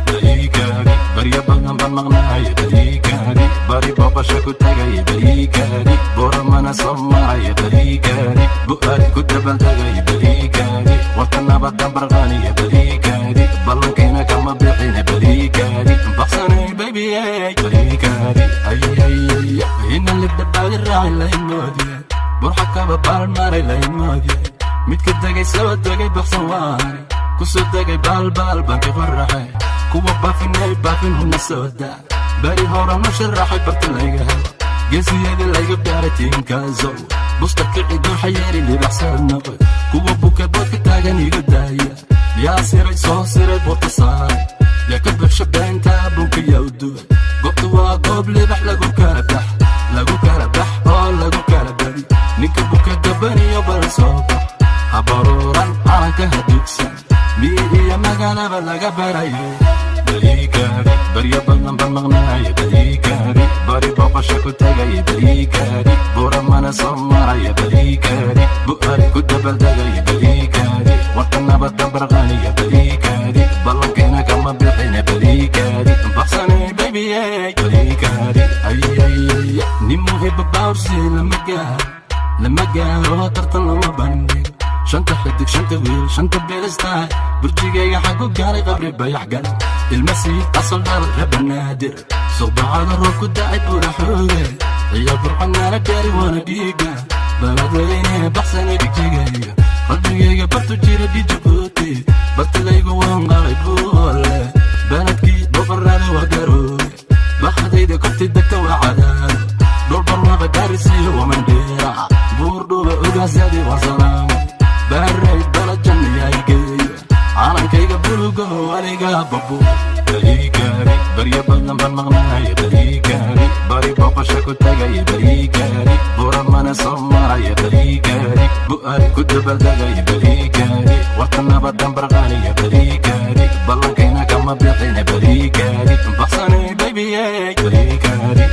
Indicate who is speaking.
Speaker 1: Baliikani barya badan baan maqnahay baliikani bari booqasho ku tagay baliikani boramana soo maray baliikani bu'aad ku dabaldegay baliikani wata nabadda barqaniya baliikani ballankeena kama bixin baliikani baqsanay baby baliikani ina libdhabaadi raacay laimoodiye burxa kaba baalmaray laimoodiye midka degay soo degay baqsan waani kusoo degay baalbaal baan ka farraxay kuwa baafinay baafin huna soo daa bari hora ma sharaxay barta layga helo geesiyada layga baaray tiinkaasow busta kici duuxa yeeri libaxsad noqoy kuwa buka boodka taagan iga daaya yaa siray soo siray boodka saaray yaa ka buxsha beentaa bunka yaa u duway goobta waa goob libax lagu kala bax oo lagu kala badi ninka buka gabaniyo bal soo bax habaruuran calanka hadugsan miidiya magaalaba laga barayo baliikani barya badan baan maqnahay baliikani bari booqasho ku tagay baliikani buramana soo maray baliikani bu'aad ku dabaldegay baliikani wata nabadda barqaniya baliikani ballankeena kama bixin baliikani baqsanay baby baliikani nin muhiba baawrsi lama gaaro tartan lama bandhigo shanta xidig shanta wiil shanta beelistaay burjigayga xagu gaaray qabri bayax gal ilmasiid asal dhal rabanaadir suqbacada roob ku dacay buura xooge iyo burxanaala gaari waana dhiiga baladweyne baxsanay dhigjigayga qalbigayga bartu jira dhijibuuti bartilaygu waan qalay buule baladkii boqorada waa garooge baxdayda korti degta waa cadaado dhul barwaqa gaarisiyo wamandheera buur dhuba ogaasyadi waa salaamo baray balajan yaygeeyo calankayga bulugo waliga babu baliikani barya badan baan maqnahay baliikani bari booqasho ku tagay baliikani buramana soo maray baliikani bu'aad ku dabaldegay baliikani wata nabadda barqaniya baliikani ballankeena kama bixin baliikani baqsanay baby baliikani